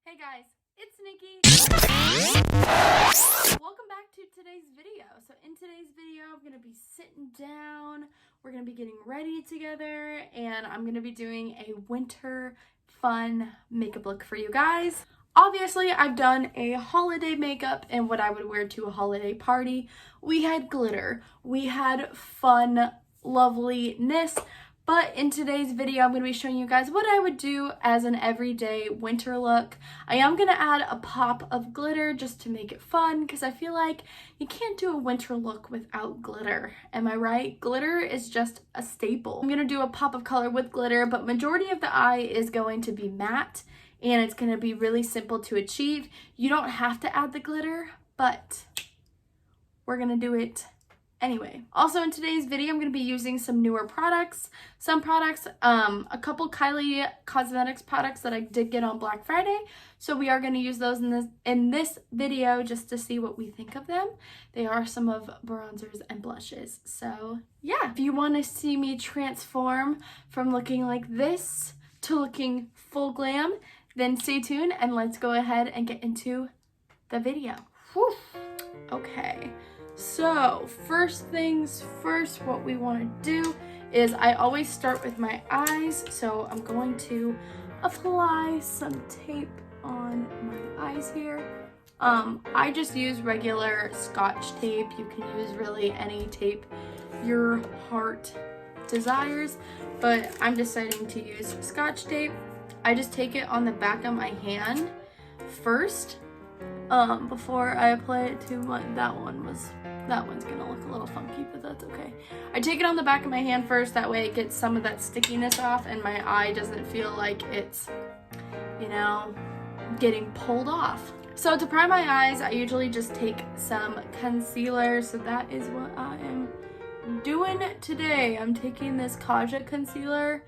Hey guys, it's Nikki. Welcome back to today's video. So in today's video, I'm going to be sitting down, we're going to be getting ready together, and I'm going to be doing a winter fun makeup look for you guys. Obviously, I've done a holiday makeup and what I would wear to a holiday party. We had glitter, we had fun, loveliness. But in today's video, I'm going to be showing you guys what I would do as an everyday winter look. I am going to add a pop of glitter just to make it fun because I feel like you can't do a winter look without glitter. Am I right? Glitter is just a staple. I'm going to do a pop of color with glitter, but majority of the eye is going to be matte and it's going to be really simple to achieve. You don't have to add the glitter, but we're going to do it anyway. Also in today's video, I'm going to be using some newer products. Some products, a couple Kylie Cosmetics products that I did get on Black Friday. So we are going to use those in this video just to see what we think of them. They are some of bronzers and blushes. So yeah, if you want to see me transform from looking like this to looking full glam, then stay tuned and let's go ahead and get into the video. Whew. Okay. So first things first, what we want to do is I always start with my eyes. So I'm going to apply some tape on my eyes here. I just use regular Scotch tape. You can use really any tape your heart desires, but I'm deciding to use Scotch tape. I just take it on the back of my hand first before I apply it to that one's gonna look a little funky, but that's okay. I take it on the back of my hand first, that way it gets some of that stickiness off and my eye doesn't feel like it's, you know, getting pulled off. So to prime my eyes, I usually just take some concealer, so that is what I am doing today. I'm taking this Tatcha concealer.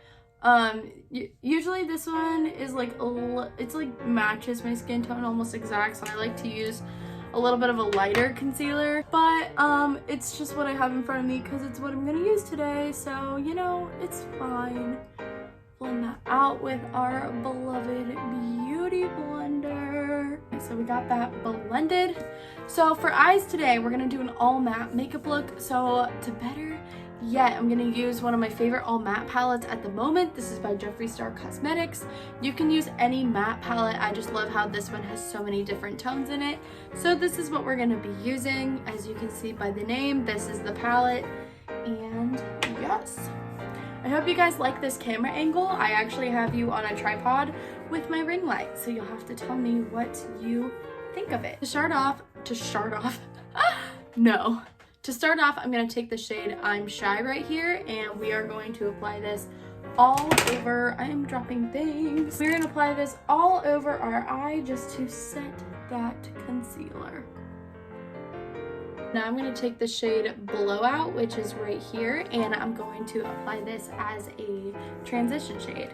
Usually this one is like it's like matches my skin tone almost exact, so I like to use a little bit of a lighter concealer, but it's just what I have in front of me because it's what I'm gonna use today, so you know, it's fine. Blend that out with our beloved beauty blender. Okay, so we got that blended. So for eyes today, we're gonna do an all matte makeup look. So to better yet, I'm gonna use one of my favorite all matte palettes at the moment. This is by Jeffree Star Cosmetics. You can use any matte palette. I just love how this one has so many different tones in it. So this is what we're gonna be using. As you can see by the name, this is the palette. And yes, I hope you guys like this camera angle. I actually have you on a tripod with my ring light, so you'll have to tell me what you think of it. To start off, I'm going to take the shade I'm Shy right here, and we are going to apply this all over. I am dropping things. We're going to apply this all over our eye just to set that concealer. Now I'm going to take the shade Blowout, which is right here, and I'm going to apply this as a transition shade.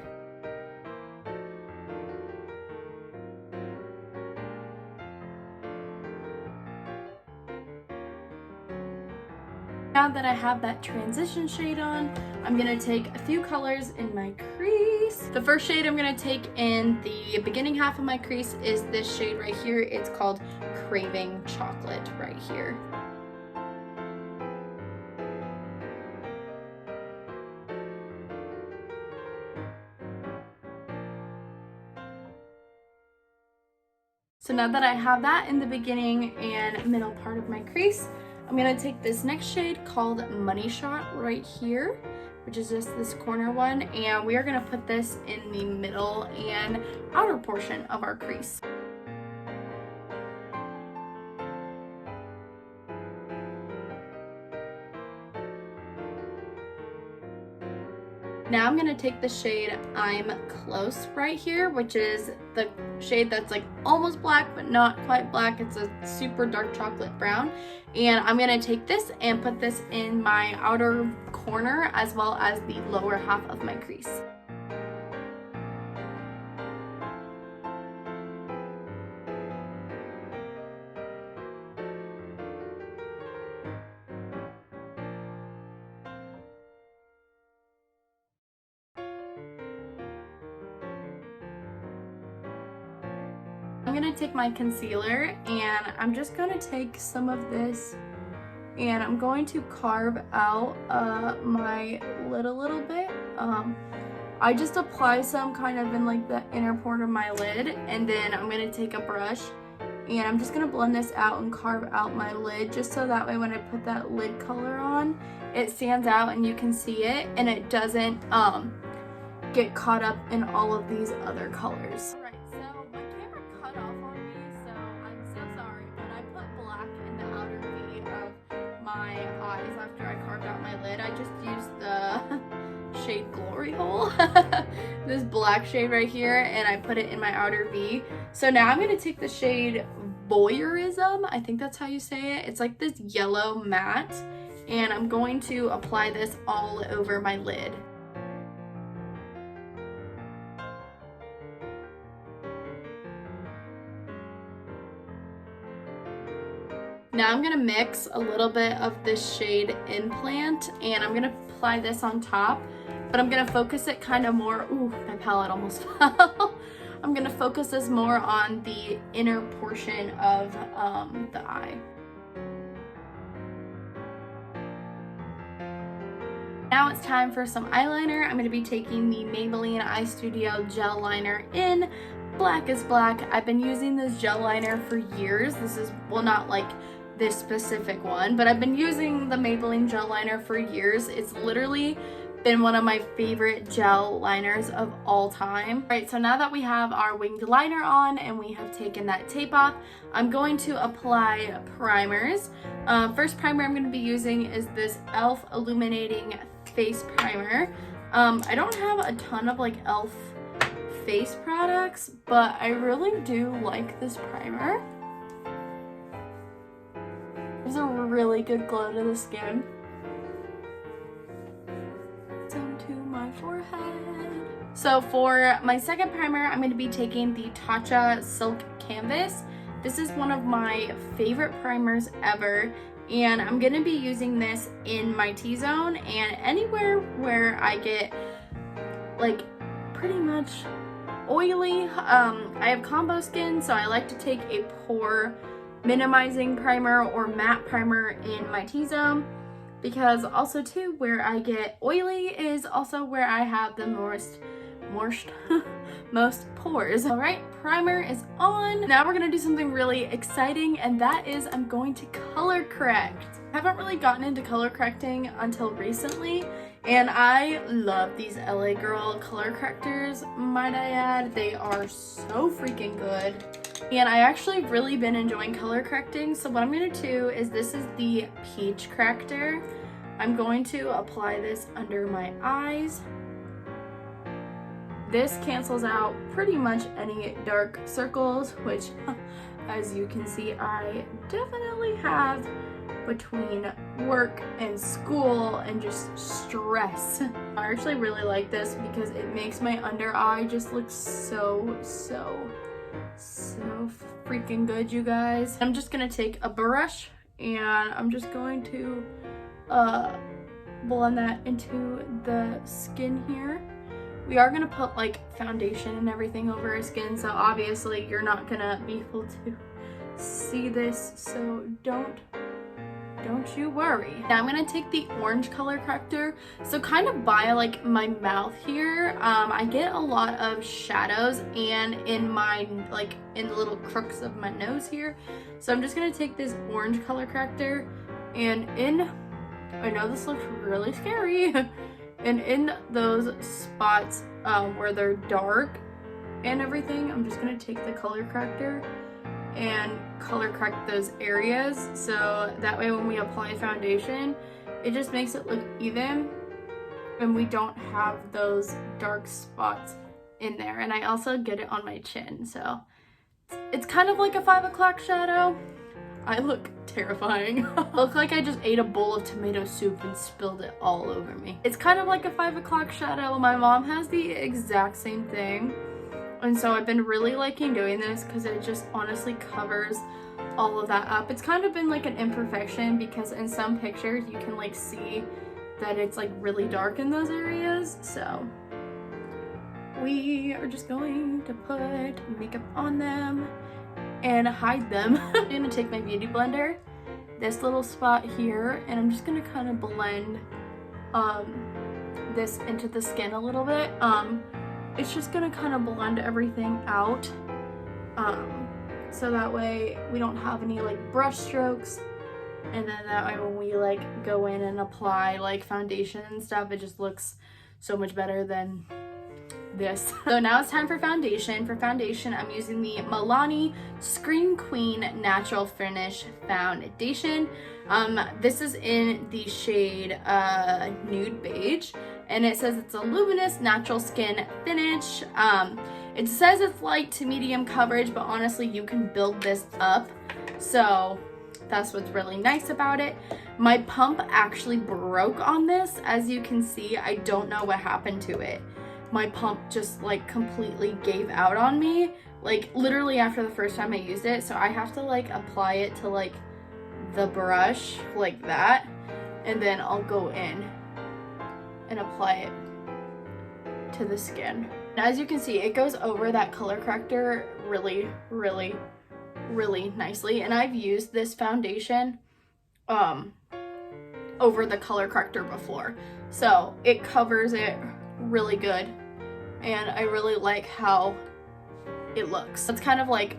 Now that I have that transition shade on, I'm going to take a few colors in my crease. The first shade I'm going to take in the beginning half of my crease is this shade right here. It's called Craving Chocolate right here. So now that I have that in the beginning and middle part of my crease, I'm going to take this next shade called Money Shot right here, which is just this corner one, and we are going to put this in the middle and outer portion of our crease. Now I'm going to take the shade I'm Close right here, which is the shade that's like almost black but not quite black. It's a super dark chocolate brown, and I'm going to take this and put this in my outer corner as well as the lower half of my crease. I'm gonna take my concealer and I'm just gonna take some of this and I'm going to carve out my lid a little bit. I just apply some kind of in like the inner part of my lid, and then I'm gonna take a brush and I'm just gonna blend this out and carve out my lid, just so that way when I put that lid color on, it stands out and you can see it and it doesn't get caught up in all of these other colors. Alright, so my camera cut off on me, so I'm so sorry, but I put black in the outer V of my eyes after I carved out my lid. I just used the shade Glory Hole, this black shade right here, and I put it in my outer V. So now I'm going to take the shade Voyeurism, I think that's how you say it. It's like this yellow matte, and I'm going to apply this all over my lid. Now I'm gonna mix a little bit of this shade Implant, and I'm gonna apply this on top, but I'm gonna focus it kind of more, ooh, my palette almost fell. I'm gonna focus this more on the inner portion of the eye. Now it's time for some eyeliner. I'm gonna be taking the Maybelline Eye Studio Gel Liner in Black is Black. I've been using this gel liner for years. This is, well, not like this specific one, but I've been using the Maybelline gel liner for years. It's literally been one of my favorite gel liners of all time. All right, so now that we have our winged liner on and we have taken that tape off, I'm going to apply primers. First primer I'm going to be using is this e.l.f. Illuminating Face Primer. I don't have a ton of like e.l.f. face products, but I really do like this primer. Gives a really good glow to the skin. Down to my forehead. So for my second primer, I'm going to be taking the Tatcha Silk Canvas. This is one of my favorite primers ever, and I'm going to be using this in my T-zone and anywhere where I get like pretty much oily. I have combo skin, so I like to take a pore minimizing primer or matte primer in my T-zone, because also too where I get oily is also where I have the most pores. All right, primer is on. Now we're gonna do something really exciting, and that is I'm going to color correct. I haven't really gotten into color correcting until recently, and I love these LA Girl color correctors, might I add. They are so freaking good. And I actually really been enjoying color correcting. So what I'm going to do is, this is the Peach Corrector. I'm going to apply this under my eyes. This cancels out pretty much any dark circles, which as you can see, I definitely have between work and school and just stress. I actually really like this because it makes my under eye just look so freaking good, you guys. I'm just gonna take a brush and I'm just going to blend that into the skin here. We are gonna put like foundation and everything over our skin, so obviously you're not gonna be able to see this, so don't you worry. Now I'm gonna take the orange color corrector, so kind of by like my mouth here. I get a lot of shadows and in my like in the little crooks of my nose here, so I'm just gonna take this orange color corrector and I know this looks really scary, and in those spots where they're dark and everything, I'm just gonna take the color corrector and color correct those areas, so that way when we apply foundation, it just makes it look even and we don't have those dark spots in there. And I also get it on my chin, so it's kind of like a 5 o'clock shadow. I look terrifying. I look like I just ate a bowl of tomato soup and spilled it all over me. It's kind of like a 5 o'clock shadow. My mom has the exact same thing. And so I've been really liking doing this because it just honestly covers all of that up. It's kind of been like an imperfection because in some pictures you can like see that it's like really dark in those areas. So we are just going to put makeup on them and hide them. I'm gonna take my beauty blender, this little spot here, and I'm just gonna kind of blend this into the skin a little bit. It's just gonna kind of blend everything out, so that way we don't have any like brush strokes, and then that way when we like go in and apply like foundation and stuff, it just looks so much better than this. So now it's time for foundation. For foundation, I'm using the Milani Scream Queen Natural Finish Foundation. This is in the shade Nude Beige, and it says it's a luminous natural skin finish. It says it's light to medium coverage, but honestly you can build this up, so that's what's really nice about it. My pump actually broke on this. As you can see, I don't know what happened to it. My pump just like completely gave out on me, like literally after the first time I used it. So I have to like apply it to like the brush like that, and then I'll go in and apply it to the skin. And as you can see, it goes over that color corrector really nicely, and I've used this foundation over the color corrector before, so it covers it really good, and I really like how it looks. It's kind of like,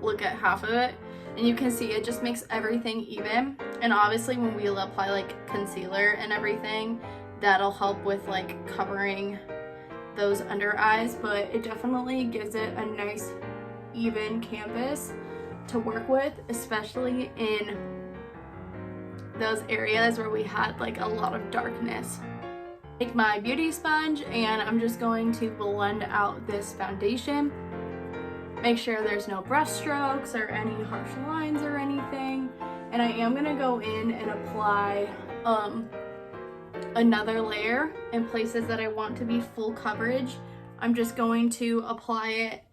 look at half of it, and you can see it just makes everything even. And obviously when we apply like concealer and everything, that'll help with like covering those under eyes, but it definitely gives it a nice even canvas to work with, especially in those areas where we had like a lot of darkness. Take my beauty sponge and I'm just going to blend out this foundation. Make sure there's no brush strokes or any harsh lines or anything. And I am gonna go in and apply another layer in places that I want to be full coverage. I'm just going to apply it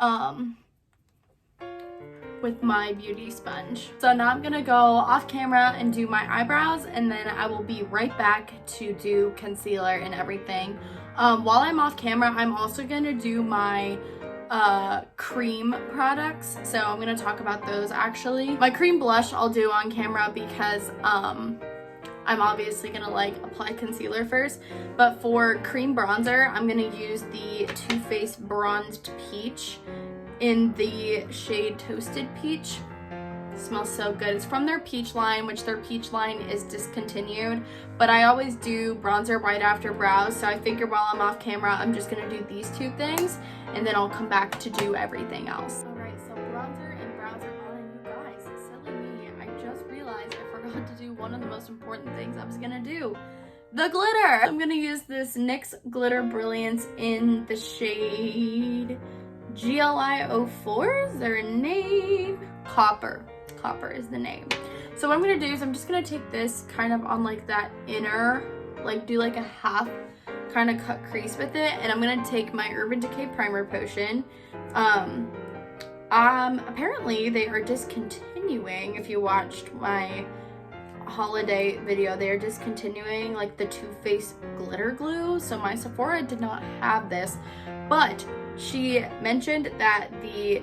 with my beauty sponge. So now I'm gonna go off camera and do my eyebrows, and then I will be right back to do concealer and everything. While I'm off camera, I'm also gonna do my cream products, so I'm gonna talk about those actually. My cream blush I'll do on camera because I'm obviously gonna like apply concealer first, but for cream bronzer I'm gonna use the Too Faced Bronzed Peach in the shade Toasted Peach. It smells so good. It's from their peach line, which their peach line is discontinued, but I always do bronzer right after brows, so I figure while I'm off camera I'm just gonna do these two things and then I'll come back to do everything else. Alright, so bronzer and brows are on, and you guys, silly me, I just realized I forgot to do one of the most important things I was gonna do. The glitter! I'm gonna use this NYX Glitter Brilliance in the shade GLI04, is there a name? Copper is the name. So what I'm gonna do is I'm just gonna take this kind of on like that inner, like do like a half kind of cut crease with it, and I'm gonna take my Urban Decay Primer Potion. Apparently they are discontinuing, if you watched my holiday video, they are discontinuing like the Too Faced glitter glue, so my Sephora did not have this, but she mentioned that the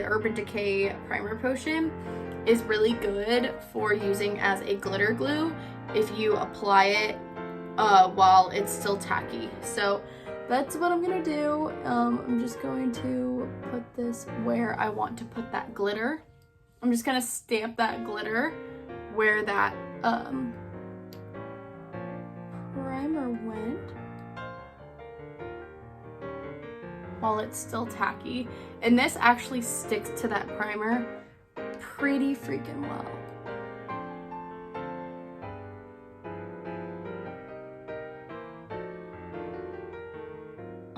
Urban Decay Primer Potion is really good for using as a glitter glue if you apply it while it's still tacky. So that's what I'm gonna do. I'm just going to put this where I want to put that glitter. I'm just gonna stamp that glitter where that primer went while it's still tacky. And this actually sticks to that primer pretty freaking well.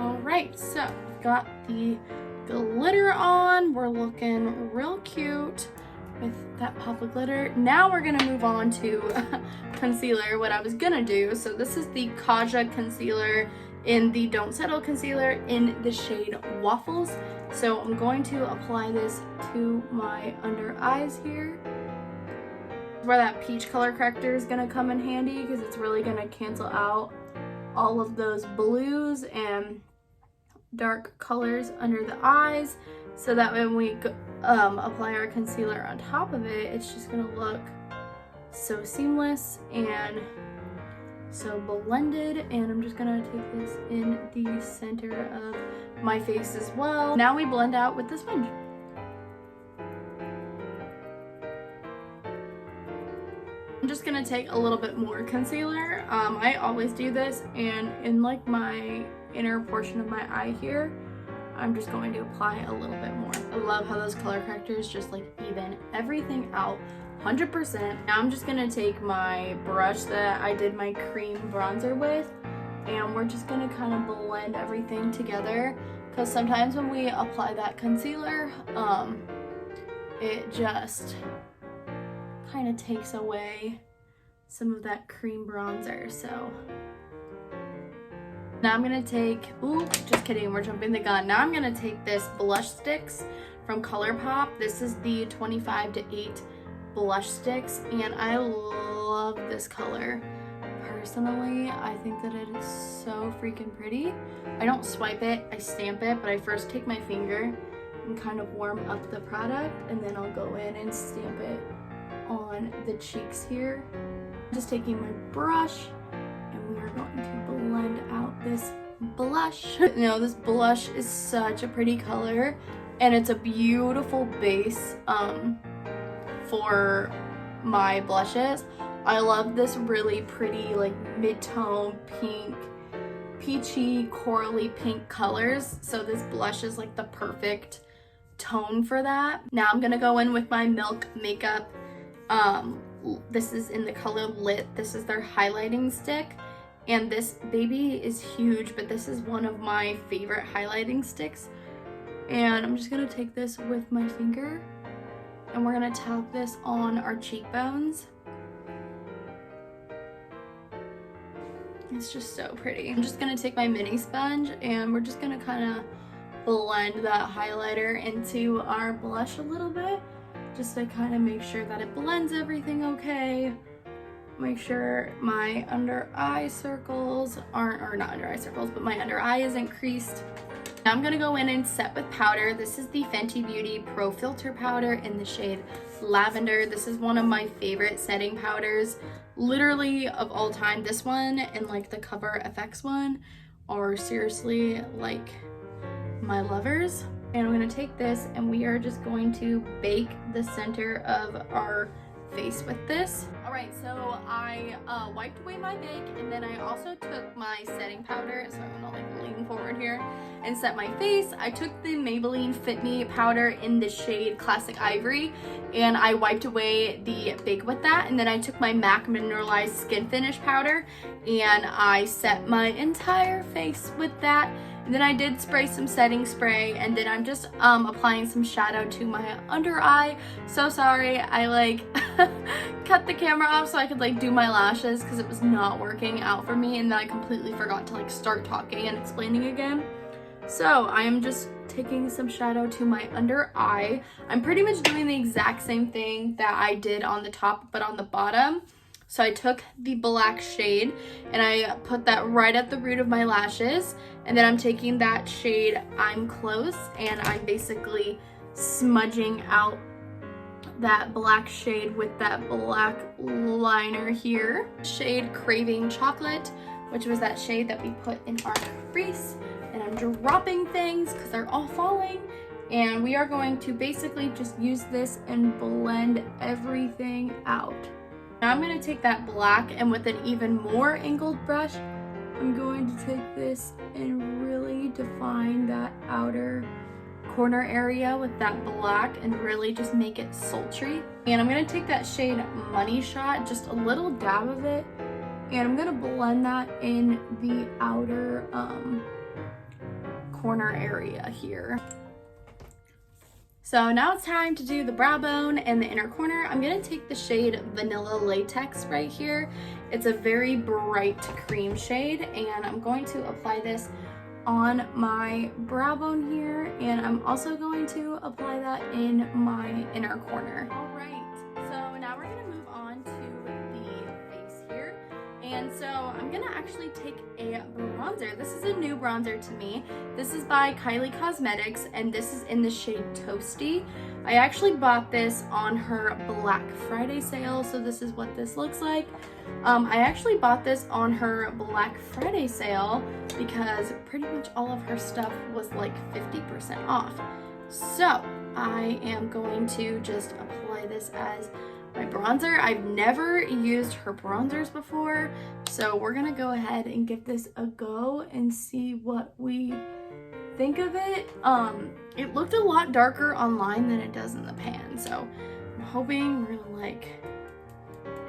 Alright, so I've got the glitter on. We're looking real cute with that pop of glitter. Now we're gonna move on to concealer, what I was gonna do. So this is the Kaja concealer in the Don't Settle concealer in the shade Waffles. So I'm going to apply this to my under eyes here, where that peach color corrector is gonna come in handy because it's really gonna cancel out all of those blues and dark colors under the eyes. so that when we apply our concealer on top of it, it's just gonna look so seamless and so blended. And I'm just gonna take this in the center of my face as well. Now we blend out with the sponge. I'm just gonna take a little bit more concealer. I always do this, and in like my inner portion of my eye here, I'm just going to apply a little bit more. I love how those color correctors just like even everything out 100%. Now I'm just gonna take my brush that I did my cream bronzer with, and we're just gonna kind of blend everything together, because sometimes when we apply that concealer, it just kind of takes away some of that cream bronzer. So now I'm gonna take, ooh, just kidding, we're jumping the gun. Now I'm gonna take this blush sticks from ColourPop. This is the 25 to 8 blush sticks, and I love this color. Personally, I think that it is so freaking pretty. I don't swipe it, I stamp it, but I first take my finger and kind of warm up the product, and then I'll go in and stamp it on the cheeks here. Just taking my brush, and we are going to blend out this blush. You know, this blush is such a pretty color, and it's a beautiful base for my blushes. I love this really pretty like mid-tone pink, peachy, corally pink colors. So this blush is like the perfect tone for that. Now I'm gonna go in with my Milk makeup. This is in the color Lit. This is their highlighting stick, and this baby is huge, but this is one of my favorite highlighting sticks. And I'm just gonna take this with my finger, and we're gonna tap this on our cheekbones. It's just so pretty. I'm just gonna take my mini sponge, and we're just gonna kind of blend that highlighter into our blush a little bit, just to kind of make sure that it blends everything okay. Make sure my under eye circles aren't, or not under eye circles, but my under eye isn't creased. Now I'm gonna go in and set with powder. This is the Fenty Beauty Pro Filter powder in the shade Lavender. This is one of my favorite setting powders, literally of all time. This one and like the Cover FX one are seriously like my lovers. And I'm gonna take this, and we are just going to bake the center of our face with this. All right, so I wiped away my bake, and then I also took my setting powder, so I'm gonna like lean forward here and set my face. I took the Maybelline Fit Me powder in the shade Classic Ivory, and I wiped away the bake with that, and then I took my MAC Mineralized Skin Finish powder, and I set my entire face with that. And then I did spray some setting spray, and then I'm just applying some shadow to my under eye. So sorry, I like cut the camera off so I could like do my lashes because it was not working out for me, and then I completely forgot to like start talking and explaining again. So I am just taking some shadow to my under eye. I'm pretty much doing the exact same thing that I did on the top but on the bottom. So I took the black shade and I put that right at the root of my lashes, and then I'm taking that shade I'm Close, and I'm basically smudging out that black shade with that black liner here. Shade Craving Chocolate, which was that shade that we put in our crease, and I'm dropping things because they're all falling. And we are going to basically just use this and blend everything out. Now I'm going to take that black, and with an even more angled brush, I'm going to take this and really define that outer corner area with that black and really just make it sultry. And I'm going to take that shade Money Shot, just a little dab of it, and I'm going to blend that in the outer corner area here. So now it's time to do the brow bone and the inner corner. I'm gonna take the shade Vanilla Latex right here. It's a very bright cream shade, and I'm going to apply this on my brow bone here, and I'm also going to apply that in my inner corner. All right, so now we're gonna move on to the face here, And so I'm gonna actually take a bronzer. This is a new bronzer to me. This is by Kylie Cosmetics, and this is in the shade Toasty. I actually bought this on her Black Friday sale, so this is what this looks like. I actually bought this on her Black Friday sale because pretty much all of her stuff was like 50% off. So I am going to just apply this as my bronzer. I've never used her bronzers before, so we're gonna go ahead and give this a go and see what we think of it. It looked a lot darker online than it does in the pan, so I'm hoping we're gonna like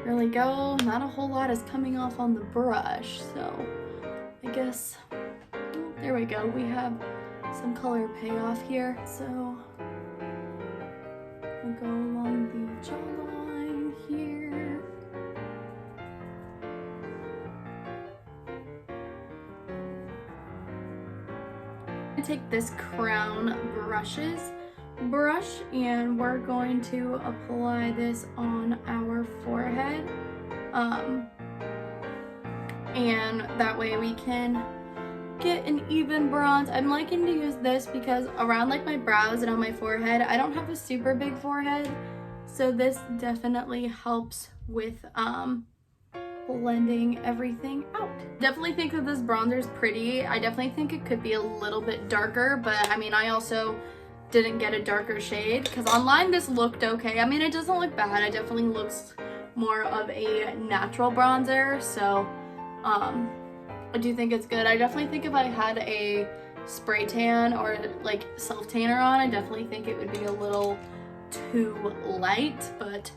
really go. Not a whole lot is coming off on the brush, so I guess, oh, there we go. We have some color payoff here, so I'll go along the jawline here. I take this Crown Brushes brush and we're going to apply this on our forehead, and that way we can get an even bronze. I'm liking to use this because around like my brows and on my forehead, I don't have a super big forehead, so this definitely helps with blending everything out. Definitely think that this bronzer is pretty. I definitely think it could be a little bit darker, but I mean, I also didn't get a darker shade because online this looked okay. I mean, it doesn't look bad. It definitely looks more of a natural bronzer, so I do think it's good. I definitely think if I had a spray tan or like self tanner on, I definitely think it would be a little too light, but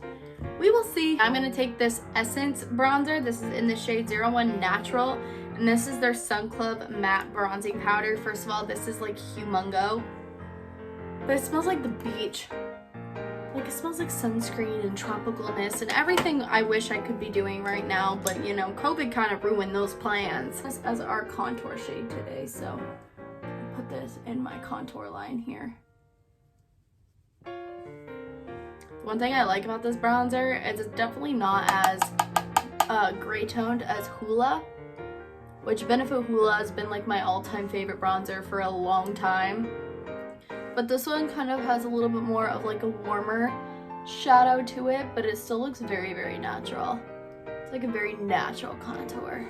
we will see. I'm gonna take this Essence bronzer. This is in the shade 01 Natural, and this is their Sun Club matte bronzing powder. First of all, this is like humongo, but it smells like the beach. Like, it smells like sunscreen and tropicalness and everything I wish I could be doing right now, but you know, COVID kind of ruined those plans. This as our contour shade today, so I'll put this in my contour line here. One thing I like about this bronzer is it's definitely not as gray toned as Hoola, which Benefit Hoola has been like my all-time favorite bronzer for a long time. But this one kind of has a little bit more of like a warmer shadow to it, but it still looks very, very natural. It's like a very natural contour.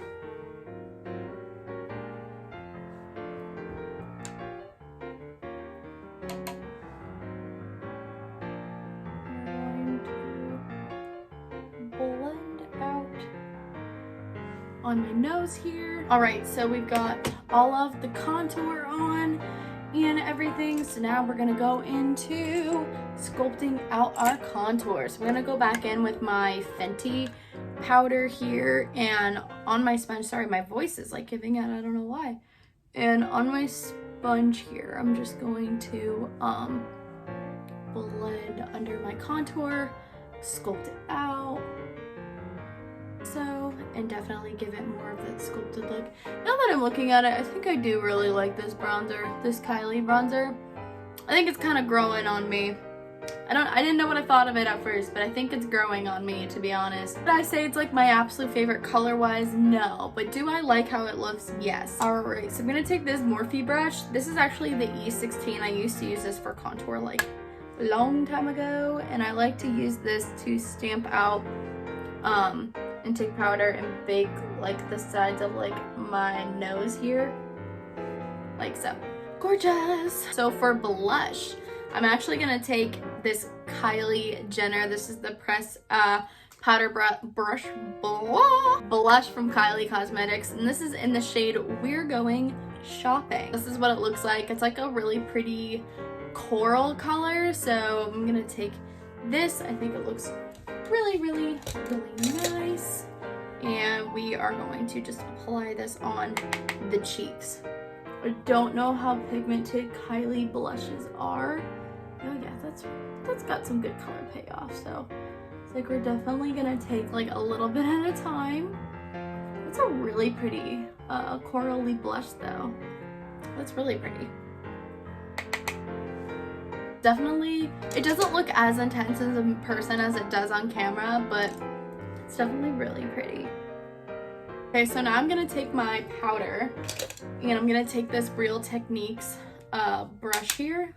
Blend out on my nose here. All right, so we've got all of the contour on and everything, so now we're gonna go into sculpting out our contours. I'm gonna go back in with my Fenty powder here, and on my sponge, sorry, my voice is like giving out, I don't know why. And on my sponge here, I'm just going to blend under my contour, sculpt it out. So, and definitely give it more of that sculpted look. Now that I'm looking at it, I think I do really like this bronzer, this Kylie bronzer. I think it's kind of growing on me. I didn't know what I thought of it at first, but I think it's growing on me, to be honest. Did I say it's like my absolute favorite color-wise? No. But do I like how it looks? Yes. Alright, so I'm gonna take this Morphe brush. This is actually the E16. I used to use this for contour like a long time ago, and I like to use this to stamp out and take powder and bake like the sides of like my nose here, like so. Gorgeous. So for blush, I'm actually gonna take this Kylie Jenner. This is the press powder brush blush from Kylie Cosmetics, and this is in the shade We're Going Shopping. This is what it looks like. It's like a really pretty coral color, so I'm gonna take this. I think it looks really, really, really nice. And we are going to just apply this on the cheeks. I don't know how pigmented Kylie blushes are. Oh yeah, that's got some good color payoff. So it's like we're definitely gonna take like a little bit at a time. That's a really pretty corally blush though. That's really pretty. Definitely, it doesn't look as intense in person as it does on camera, but it's definitely really pretty. Okay, so now I'm gonna take my powder and I'm gonna take this Real Techniques brush here,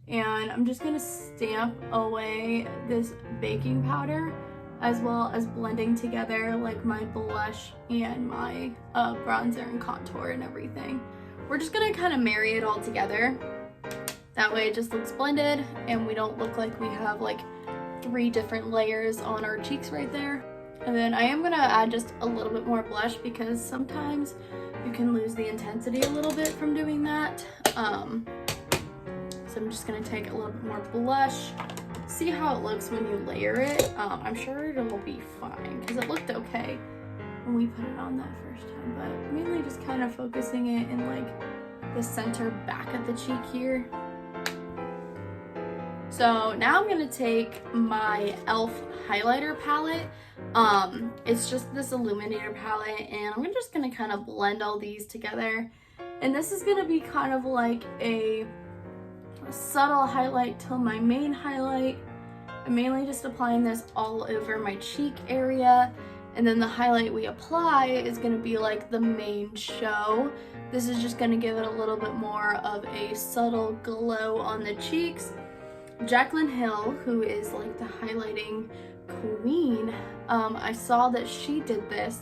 and I'm just gonna stamp away this baking powder, as well as blending together like my blush and my bronzer and contour and everything. We're just gonna kind of marry it all together. That way it just looks blended and we don't look like we have like 3 different layers on our cheeks right there. And then I am gonna add just a little bit more blush because sometimes you can lose the intensity a little bit from doing that. So I'm just gonna take a little bit more blush, see how it looks when you layer it. I'm sure it will be fine because it looked okay when we put it on that first time, but mainly just kind of focusing it in like the center back of the cheek here. So now I'm gonna take my e.l.f. highlighter palette. It's just this illuminator palette, and I'm just gonna kind of blend all these together. And this is gonna be kind of like a subtle highlight to my main highlight. I'm mainly just applying this all over my cheek area, and then the highlight we apply is gonna be like the main show. This is just gonna give it a little bit more of a subtle glow on the cheeks. Jaclyn Hill, who is like the highlighting queen, I saw that she did this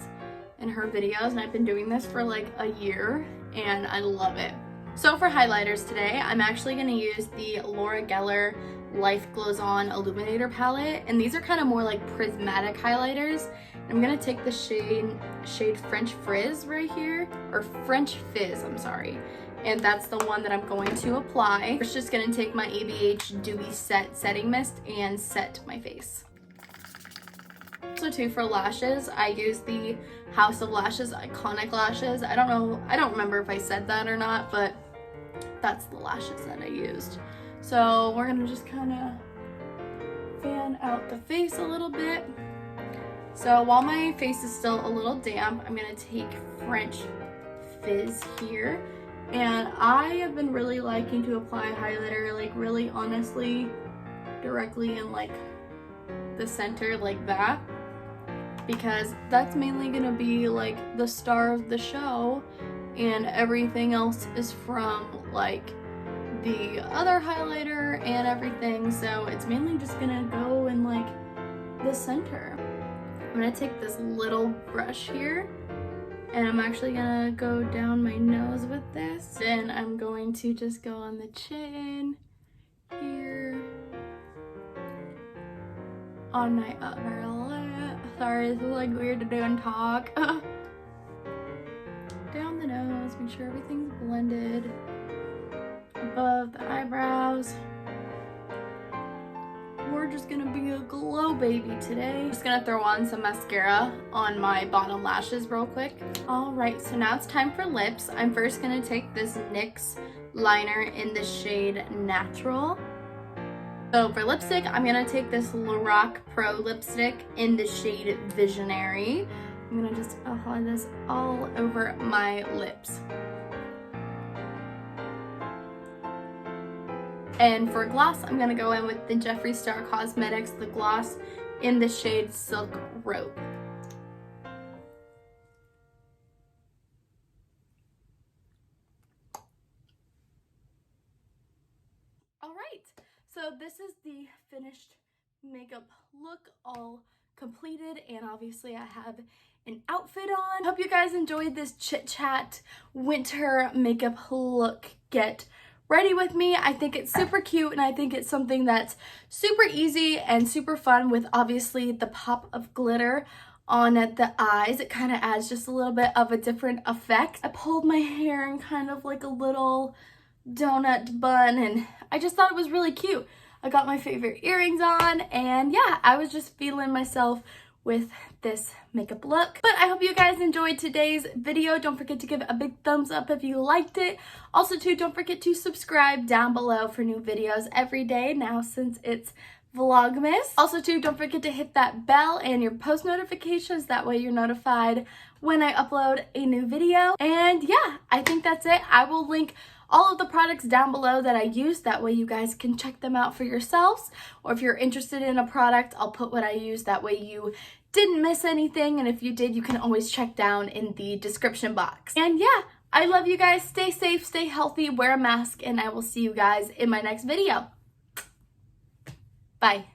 in her videos, and I've been doing this for like a year and I love it. So for highlighters today, I'm actually going to use the Laura Geller Life Glows On Illuminator palette, and these are kind of more like prismatic highlighters. I'm going to take the shade French Frizz right here, or French Fizz, I'm sorry. And that's the one that I'm going to apply. I'm just gonna take my ABH Dewy Set Setting Mist and set my face. So too, for lashes, I use the House of Lashes Iconic Lashes. I don't remember if I said that or not, but that's the lashes that I used. So we're gonna just kind of fan out the face a little bit. So while my face is still a little damp, I'm gonna take French Fizz here. And I have been really liking to apply highlighter, like really honestly, directly in like the center like that, because that's mainly gonna be like the star of the show, and everything else is from like the other highlighter and everything. So it's mainly just gonna go in like the center. I'm gonna take this little brush here, and I'm actually gonna go down my nose with this. Then I'm going to just go on the chin, here, on my upper lip. Sorry, this is like weird to do and talk. Down the nose, make sure everything's blended. Above the eyebrows. We're just gonna be a glow baby today. Just gonna throw on some mascara on my bottom lashes real quick. All right, so now it's time for lips. I'm first gonna take this NYX liner in the shade Natural. So for lipstick, I'm gonna take this Lorac Pro lipstick in the shade Visionary. I'm gonna just apply this all over my lips. And for gloss, I'm gonna go in with the Jeffree Star Cosmetics, the gloss in the shade Silk Rope. All right, so this is the finished makeup look, all completed, and obviously I have an outfit on. Hope you guys enjoyed this chit chat winter makeup look get ready with me. I think it's super cute, and I think it's something that's super easy and super fun with obviously the pop of glitter on the eyes. It kind of adds just a little bit of a different effect. I pulled my hair in kind of like a little donut bun, and I just thought it was really cute. I got my favorite earrings on, and yeah, I was just feeling myself with this makeup look. But I hope you guys enjoyed today's video. Don't forget to give it a big thumbs up if you liked it. Also too, don't forget to subscribe down below for new videos every day now since it's Vlogmas. Also too, don't forget to hit that bell and your post notifications. That way you're notified when I upload a new video. And yeah, I think that's it. I will link all of the products down below that I use. That way you guys can check them out for yourselves. Or if you're interested in a product, I'll put what I use. That way you didn't miss anything. And if you did, you can always check down in the description box. And yeah, I love you guys. Stay safe, stay healthy, wear a mask, and I will see you guys in my next video. Bye.